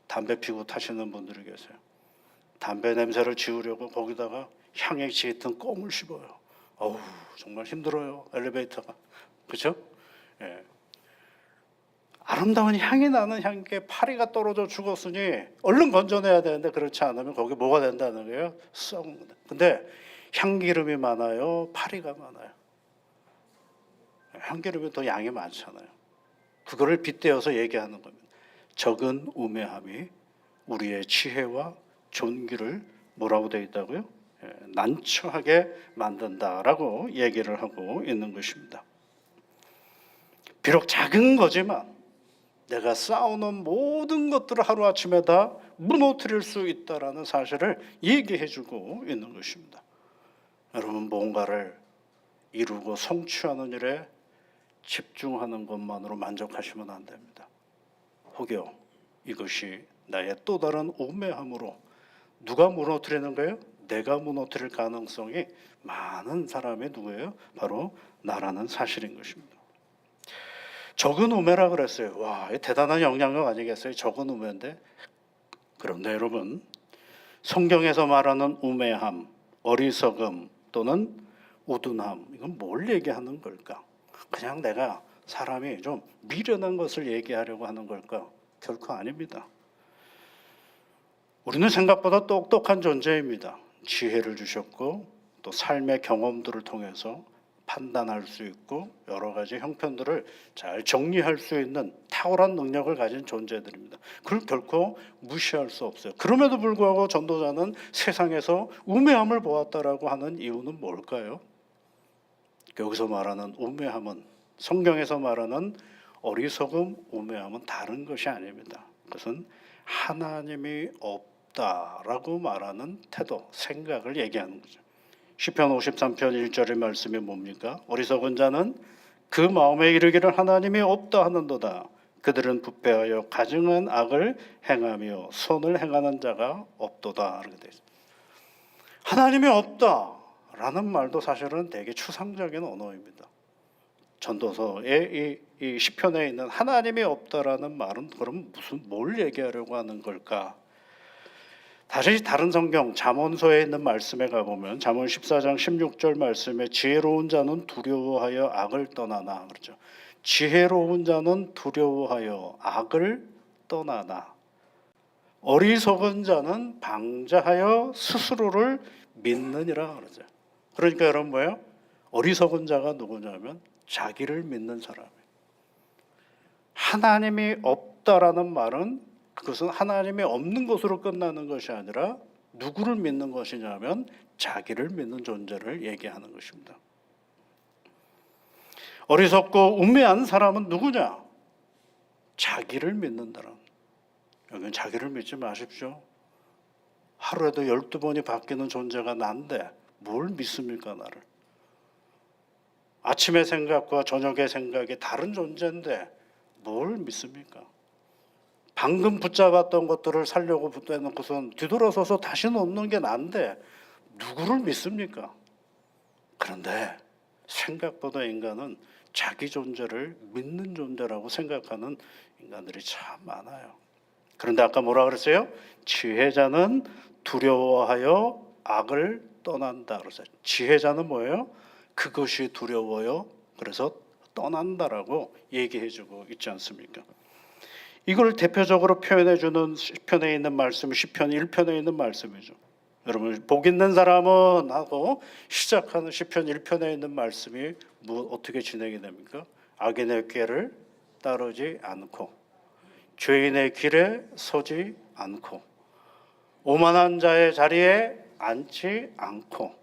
담배 피고 타시는 분들이 계세요. 담배 냄새를 지우려고 거기다가 향에 짙은 껌을 씹어요. 어우, 정말 힘들어요. 엘리베이터가. 그렇죠? 예. 아름다운 향이 나는 향기에 파리가 떨어져 죽었으니 얼른 건져내야 되는데 그렇지 않으면 거기 뭐가 된다는 거예요? 썩은 거다. 근데 향기름이 많아요? 파리가 많아요? 향기름이 더 양이 많잖아요. 그거를 빗대어서 얘기하는 겁니다. 적은 우매함이 우리의 지혜와 존귀를 뭐라고 되어 있다고요? 난처하게 만든다라고 얘기를 하고 있는 것입니다. 비록 작은 거지만 내가 쌓아놓은 모든 것들을 하루아침에 다 무너뜨릴 수 있다라는 사실을 얘기해주고 있는 것입니다. 여러분, 뭔가를 이루고 성취하는 일에 집중하는 것만으로 만족하시면 안 됩니다. 혹여 이것이 나의 또 다른 우매함으로 누가 무너뜨리는 거예요? 내가 무너뜨릴 가능성이 많은 사람이 누구예요? 바로 나라는 사실인 것입니다. 적은 우매라 그랬어요. 와, 대단한 영향력 아니겠어요? 적은 우매인데. 그런데 여러분, 성경에서 말하는 우매함, 어리석음 또는 우둔함, 이건 뭘 얘기하는 걸까? 그냥 내가 사람이 좀 미련한 것을 얘기하려고 하는 걸까? 결코 아닙니다. 우리는 생각보다 똑똑한 존재입니다. 지혜를 주셨고 또 삶의 경험들을 통해서 판단할 수 있고 여러 가지 형편들을 잘 정리할 수 있는 탁월한 능력을 가진 존재들입니다. 그걸 결코 무시할 수 없어요. 그럼에도 불구하고 전도자는 세상에서 우매함을 보았다라고 하는 이유는 뭘까요? 여기서 말하는 우매함은, 성경에서 말하는 어리석음, 우매함은 다른 것이 아닙니다. 그것은 하나님이 없다라고 말하는 태도, 생각을 얘기하는 거죠. 시편 53편 1절의 말씀이 뭡니까? 어리석은 자는 그 마음에 이르기를 하나님이 없다 하는도다. 그들은 부패하여 가증한 악을 행하며 선을 행하는 자가 없도다. 이렇게 되어 있습니다. 하나님이 없다라는 말도 사실은 되게 추상적인 언어입니다. 전도서의 이 시편에 있는 하나님이 없다라는 말은 그럼 뭘 얘기하려고 하는 걸까? 다시 다른 성경 잠언서에 있는 말씀에 가보면 잠언 14장 16절 말씀에 지혜로운 자는 두려워하여 악을 떠나나 그렇죠. 지혜로운 자는 두려워하여 악을 떠나나 어리석은 자는 방자하여 스스로를 믿느니라 그러죠. 그러니까 여러분 뭐예요? 어리석은 자가 누구냐면 자기를 믿는 사람이에요. 하나님이 없다라는 말은 그것은 하나님이 없는 것으로 끝나는 것이 아니라 누구를 믿는 것이냐면 자기를 믿는 존재를 얘기하는 것입니다. 어리석고 우매한 사람은 누구냐? 자기를 믿는다는. 여기는 자기를 믿지 마십시오. 하루에도 12번이 바뀌는 존재가 난데 뭘 믿습니까 나를? 아침의 생각과 저녁의 생각이 다른 존재인데 뭘 믿습니까? 방금 붙잡았던 것들을 살려고 붙여놓고선 뒤돌아서서 다시 놓는 게 난데 누구를 믿습니까? 그런데 생각보다 인간은 자기 존재를 믿는 존재라고 생각하는 인간들이 참 많아요. 그런데 아까 뭐라 그랬어요? 지혜자는 두려워하여 악을 떠난다 그랬어요. 지혜자는 뭐예요? 그것이 두려워요. 그래서 떠난다라고 얘기해주고 있지 않습니까? 이걸 대표적으로 표현해주는 시편에 있는 말씀, 시편 1편에 있는 말씀이죠. 여러분 복 있는 사람은 하고 시작하는 시편 1편에 있는 말씀이 어떻게 진행이 됩니까? 악인의 꾀를 따르지 않고 죄인의 길에 서지 않고 오만한 자의 자리에 앉지 않고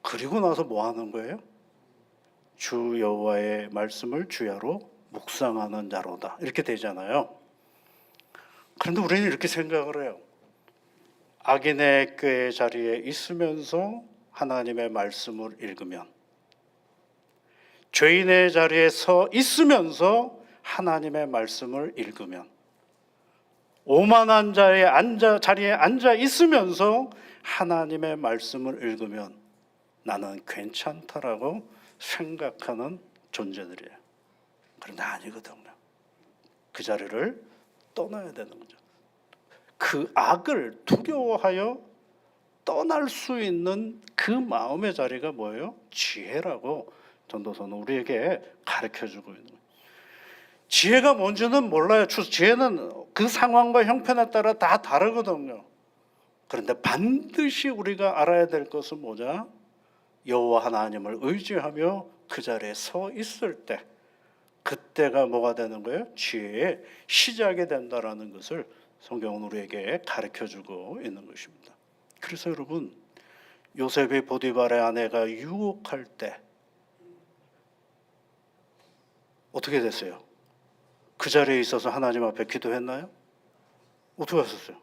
그리고 나서 뭐 하는 거예요? 주 여호와의 말씀을 주야로 묵상하는 자로다 이렇게 되잖아요. 그런데 우리는 이렇게 생각을 해요. 악인의 꾀의 자리에 있으면서 하나님의 말씀을 읽으면 죄인의 자리에 서 있으면서 하나님의 말씀을 읽으면 오만한 자리에 앉아 있으면서 하나님의 말씀을 읽으면 나는 괜찮다라고 생각하는 존재들이에요. 그런데 아니거든요. 그 자리를 떠나야 되는 거죠. 그 악을 두려워하여 떠날 수 있는 그 마음의 자리가 뭐예요? 지혜라고 전도서는 우리에게 가르쳐주고 있는 거예요. 지혜가 뭔지는 몰라요. 지혜는 그 상황과 형편에 따라 다 다르거든요. 그런데 반드시 우리가 알아야 될 것은 뭐냐? 여호와 하나님을 의지하며 그 자리에 서 있을 때 그때가 뭐가 되는 거예요? 지혜의 시작이 된다라는 것을 성경은 우리에게 가르쳐주고 있는 것입니다. 그래서 여러분 요셉이 보디발의 아내가 유혹할 때 어떻게 됐어요? 그 자리에 있어서 하나님 앞에 기도했나요? 어떻게 하셨어요?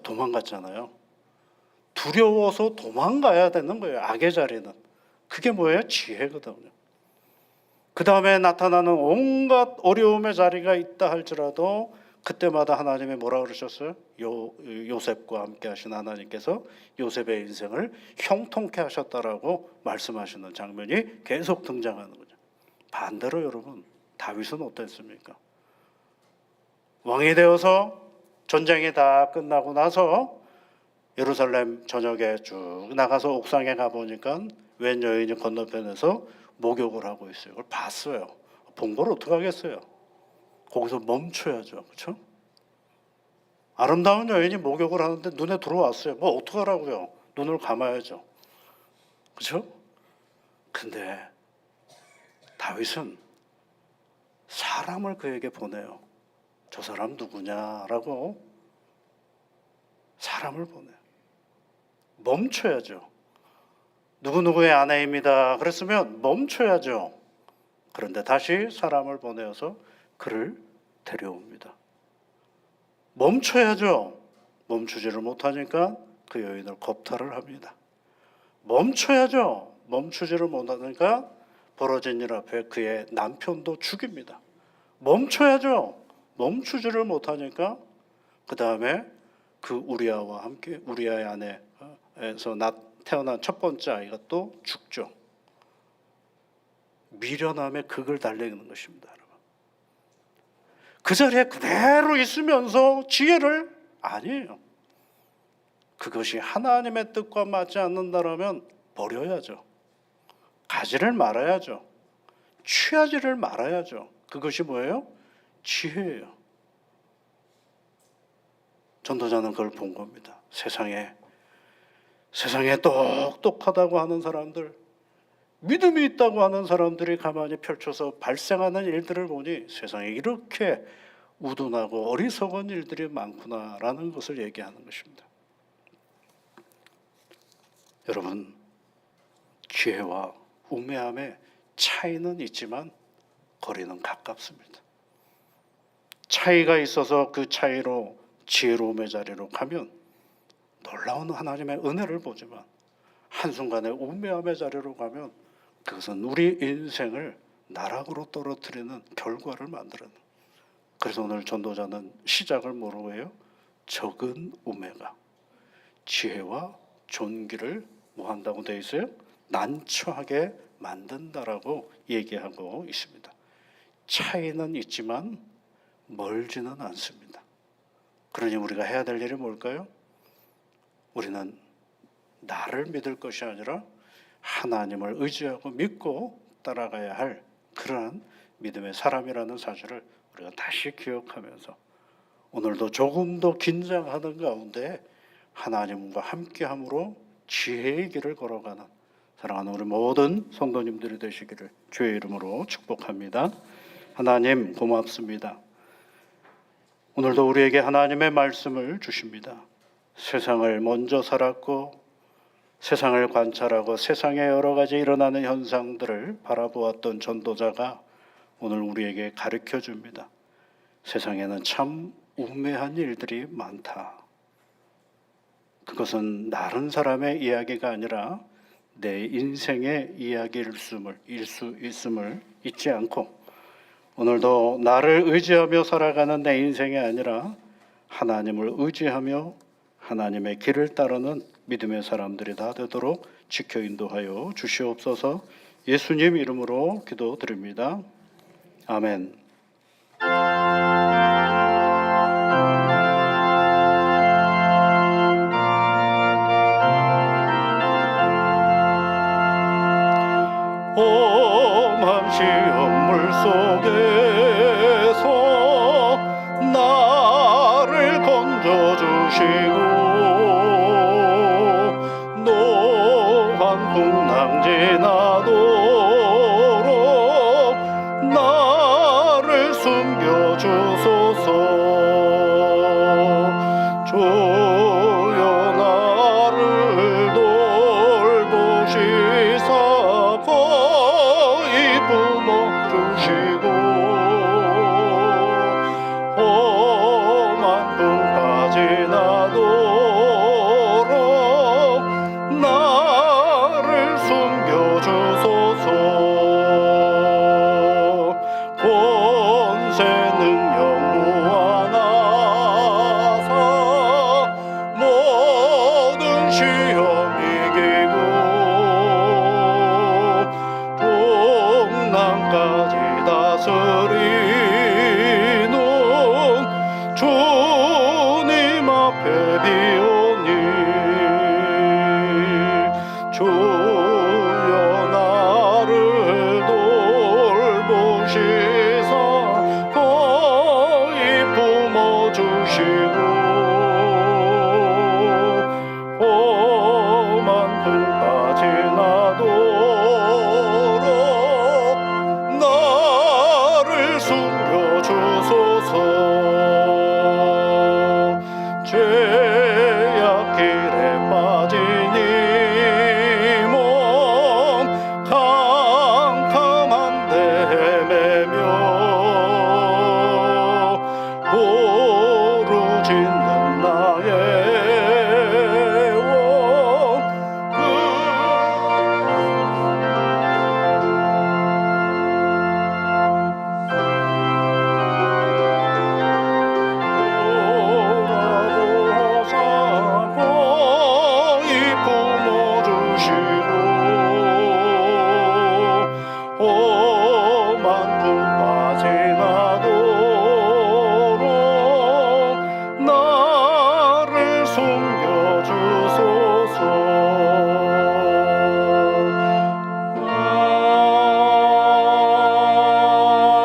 도망갔잖아요. 두려워서 도망가야 되는 거예요. 악의 자리는. 그게 뭐예요? 지혜거든요. 그 다음에 나타나는 온갖 어려움의 자리가 있다 할지라도 그때마다 하나님이 뭐라 그러셨어요? 요셉과 함께 하신 하나님께서 요셉의 인생을 형통케 하셨다라고 말씀하시는 장면이 계속 등장하는 거죠. 반대로 여러분 다윗은 어땠습니까? 왕이 되어서 전쟁이 다 끝나고 나서 예루살렘 저녁에 쭉 나가서 옥상에 가보니까 웬 여인이 건너편에서 목욕을 하고 있어요. 그걸 봤어요. 본 걸 어떡하겠어요? 거기서 멈춰야죠. 그렇죠? 아름다운 여인이 목욕을 하는데 눈에 들어왔어요. 뭐 어떡하라고요? 눈을 감아야죠. 그렇죠? 근데 다윗은 사람을 그에게 보내요. 저 사람 누구냐라고 사람을 보내요. 멈춰야죠. 누구누구의 아내입니다. 그랬으면 멈춰야죠. 그런데 다시 사람을 보내어서 그를 데려옵니다. 멈춰야죠. 멈추지를 못하니까 그 여인을 겁탈을 합니다. 멈춰야죠. 멈추지를 못하니까 벌어진 일 앞에 그의 남편도 죽입니다. 멈춰야죠. 멈추지를 못하니까 그 다음에 그 우리아와 함께 우리아의 아내 태어난 첫 번째 아이가 또 죽죠. 미련함의 극을 달래는 것입니다, 여러분. 그 자리에 그대로 있으면서 지혜를 아니에요. 그것이 하나님의 뜻과 맞지 않는다라면 버려야죠. 가지를 말아야죠. 취하지를 말아야죠. 그것이 뭐예요? 지혜예요. 전도자는 그걸 본 겁니다. 세상에 똑똑하다고 하는 사람들, 믿음이 있다고 하는 사람들이 가만히 펼쳐서 발생하는 일들을 보니 세상에 이렇게 우둔하고 어리석은 일들이 많구나라는 것을 얘기하는 것입니다. 여러분, 지혜와 우매함의 차이는 있지만 거리는 가깝습니다. 차이가 있어서 그 차이로 지혜로움의 자리로 가면 놀라운 하나님의 은혜를 보지만, 한순간에 우매함의 자리로 가면 그것은 우리 인생을 나락으로 떨어뜨리는 결과를 만들어요. 그래서 오늘 전도자는 시작을 뭐라고 해요? 적은 우매가 지혜와 존귀를 뭐 한다고 되어 있어요? 난처하게 만든다라고 얘기하고 있습니다. 차이는 있지만 멀지는 않습니다. 그러니 우리가 해야 될 일이 뭘까요? 우리는 나를 믿을 것이 아니라 하나님을 의지하고 믿고 따라가야 할 그러한 믿음의 사람이라는 사실을 우리가 다시 기억하면서 오늘도 조금 더 긴장하는 가운데 하나님과 함께함으로 지혜의 길을 걸어가는 사랑하는 우리 모든 성도님들이 되시기를 주의 이름으로 축복합니다. 하나님 고맙습니다. 오늘도 우리에게 하나님의 말씀을 주십니다. 세상을 먼저 살았고 세상을 관찰하고 세상에 여러 가지 일어나는 현상들을 바라보았던 전도자가 오늘 우리에게 가르쳐 줍니다. 세상에는 참 우매한 일들이 많다. 그것은 다른 사람의 이야기가 아니라 내 인생의 이야기일 수 있음을 잊지 않고, 오늘도 나를 의지하며 살아가는 내 인생이 아니라 하나님을 의지하며 하나님의 길을 따르는 믿음의 사람들이 다 되도록 지켜 인도하여 주시옵소서. 예수님 이름으로 기도드립니다. 아멘. 험한 시험물 속에서 나를 건져주시고 노한 풍랑 지나도록 나를 숨겨주소서. 주여 나를 돌보시사 거의 품어주시고 험한 풍까지 나도록 나를 숨겨주소서. 권세 능력 무한하사 모든 시험 이기고 풍랑까지 다스리는 주님 앞에 비오니 주여 나를 돌보시사 거의 품어주시고 험한 풍까지 나도록 나를 숨겨주소서. 죄악길에 빠진 이 몸 캄캄한데 헤매며 부르짖는 험한 중 빠지나도록 나를 숨겨주소서.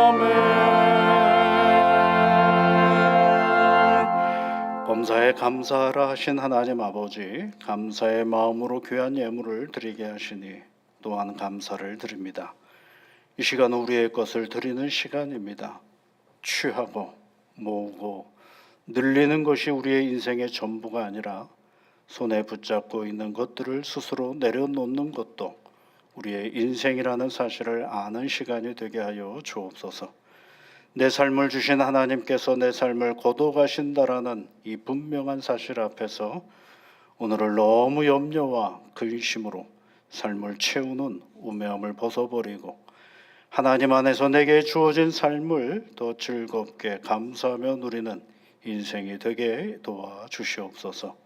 아멘. 범사에 감사하라 하신 하나님 아버지, 감사의 마음으로 귀한 예물을 드리게 하시니 또한 감사를 드립니다. 이 시간은 우리의 것을 드리는 시간입니다. 취하고 모으고 늘리는 것이 우리의 인생의 전부가 아니라 손에 붙잡고 있는 것들을 스스로 내려놓는 것도 우리의 인생이라는 사실을 아는 시간이 되게 하여 주옵소서. 내 삶을 주신 하나님께서 내 삶을 거둬가신다라는 이 분명한 사실 앞에서 오늘을 너무 염려와 근심으로 삶을 채우는 우매함을 벗어버리고 하나님 안에서 내게 주어진 삶을 더 즐겁게 감사하며 누리는 인생이 되게 도와주시옵소서.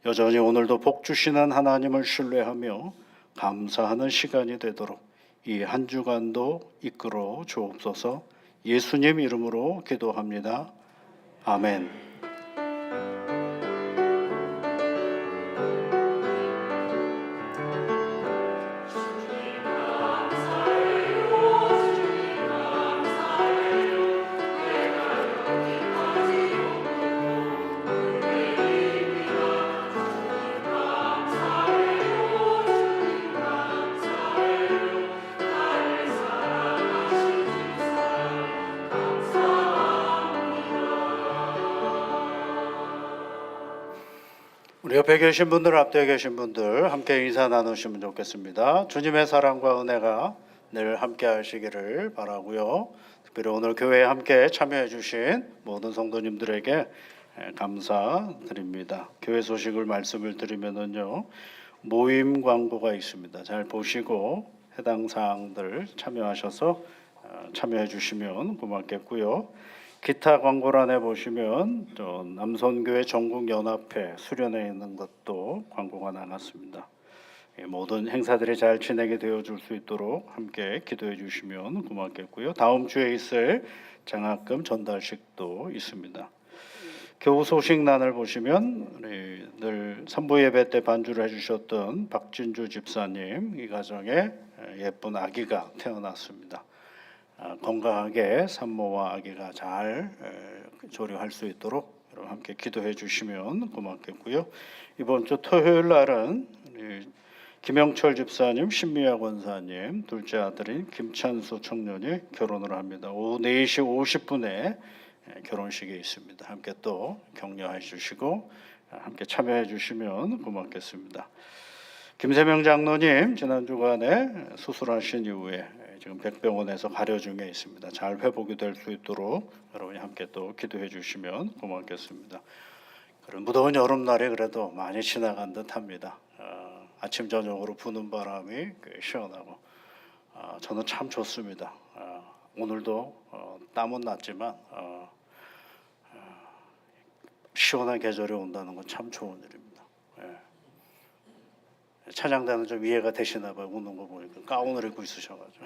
여전히 오늘도 복 주시는 하나님을 신뢰하며 감사하는 시간이 되도록 이 한 주간도 이끌어 주옵소서. 예수님 이름으로 기도합니다. 아멘. 우리 옆에 계신 분들, 앞에 계신 분들 함께 인사 나누시면 좋겠습니다. 주님의 사랑과 은혜가 늘 함께 하시기를 바라고요. 특별히 오늘 교회에 함께 참여해 주신 모든 성도님들에게 감사드립니다. 교회 소식을 말씀을 드리면은요, 모임 광고가 있습니다. 잘 보시고 해당 사항들 참여하셔서 참여해 주시면 고맙겠고요. 기타 광고란에 보시면 또 남선교회 전국연합회 수련회 있는 것도 광고가 나갔습니다. 모든 행사들이 잘 진행이 되어줄 수 있도록 함께 기도해 주시면 고맙겠고요. 다음 주에 있을 장학금 전달식도 있습니다. 교우 소식란을 보시면 늘 산부 예배 때 반주를 해주셨던 박진주 집사님 이 가정에 예쁜 아기가 태어났습니다. 건강하게 산모와 아기가 잘 조리할 수 있도록 여러분 함께 기도해 주시면 고맙겠고요. 이번 주 토요일 날은 김영철 집사님, 신미아 권사님, 둘째 아들인 김찬수 청년이 결혼을 합니다. 오후 4시 50분에 결혼식이 있습니다. 함께 또 격려해 주시고 함께 참여해 주시면 고맙겠습니다. 김세명 장로님 지난 주간에 수술하신 이후에 지금 백병원에서 가려 중에 있습니다. 잘 회복이 될 수 있도록 여러분이 함께 또 기도해 주시면 고맙겠습니다. 그런 무더운 여름날에 그래도 많이 지나간 듯합니다. 아침 저녁으로 부는 바람이 시원하고 저는 참 좋습니다. 오늘도 땀은 났지만 시원한 계절이 온다는 건 참 좋은 일입니다. 차장단은 좀 이해가 되시나 봐요. 우는 거 보니까 가운을 입고 있으셔가지고.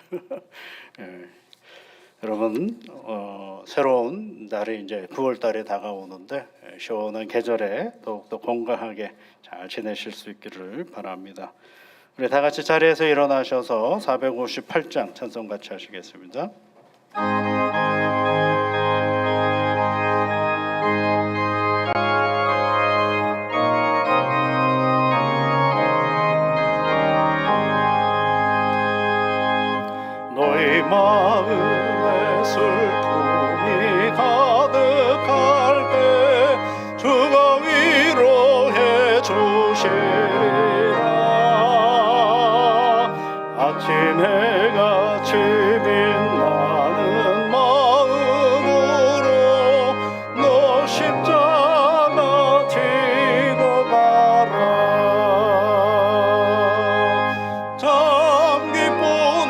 여러분 새로운 날이 이제 9월 달에 다가오는데 시원한 계절에 더욱더 건강하게 잘 지내실 수 있기를 바랍니다. 우리 다 같이 자리에서 일어나셔서 458장 찬송 같이 하시겠습니다. 너희 마음에 슬픔이 가득할 때 주가 위로해 주시리라. 아침 해같이 빛나는 마음으로 너 십자가 지고 가라. 참 기쁜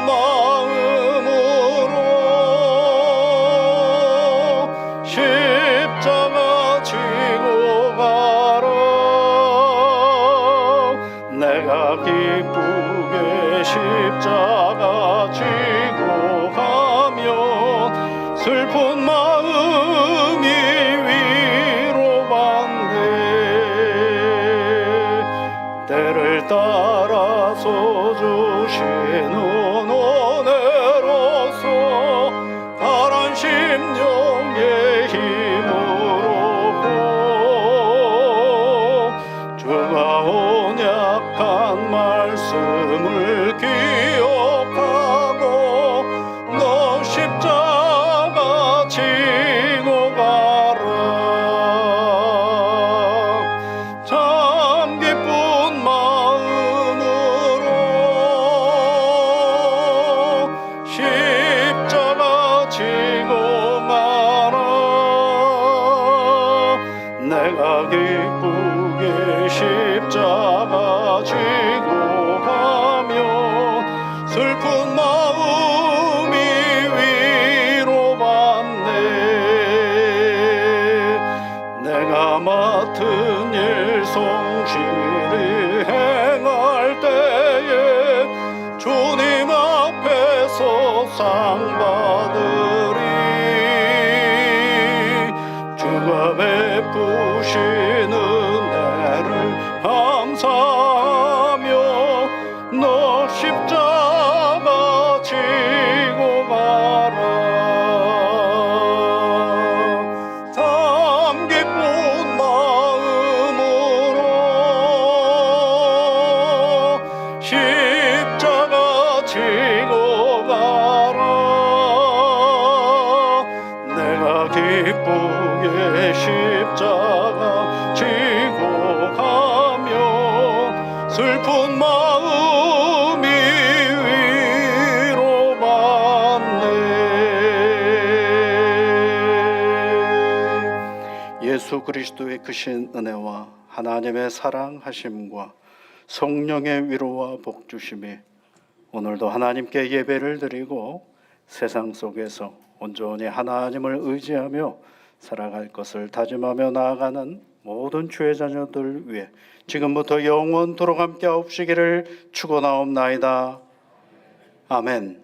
마음으로 슬픈 마음이 위로받네. 때를 따라서 주시는 은혜로서 바란 심령의 힘으로 주가 언약한 말씀을 기억하고 너 십자가 지고 가라. 참 기쁜 마음으로 십자가 지고 가라. 내가 기쁘게 십자가 지고 가면 슬픈 마음이 위로받네. 내가 맡은 일 성실히 행할 때에 주님 앞에서 상 받으리. 주가 베푸시는 은혜를 감사하며 너 십자가 지고 가라. 참 기쁜 마음으로 십자가 지고 가라. 내가 기쁘게 십자가 지고 가며 슬픈 마음이 위로받네. 예수 그리스도의 크신 은혜와 하나님의 사랑하심과 성령의 위로와 복주심이 오늘도 하나님께 예배를 드리고 세상 속에서 온전히 하나님을 의지하며 살아갈 것을 다짐하며 나아가는 모든 주의 자녀들 위해 지금부터 영원토록 함께 하옵시기를 축원하옵나이다. 아멘.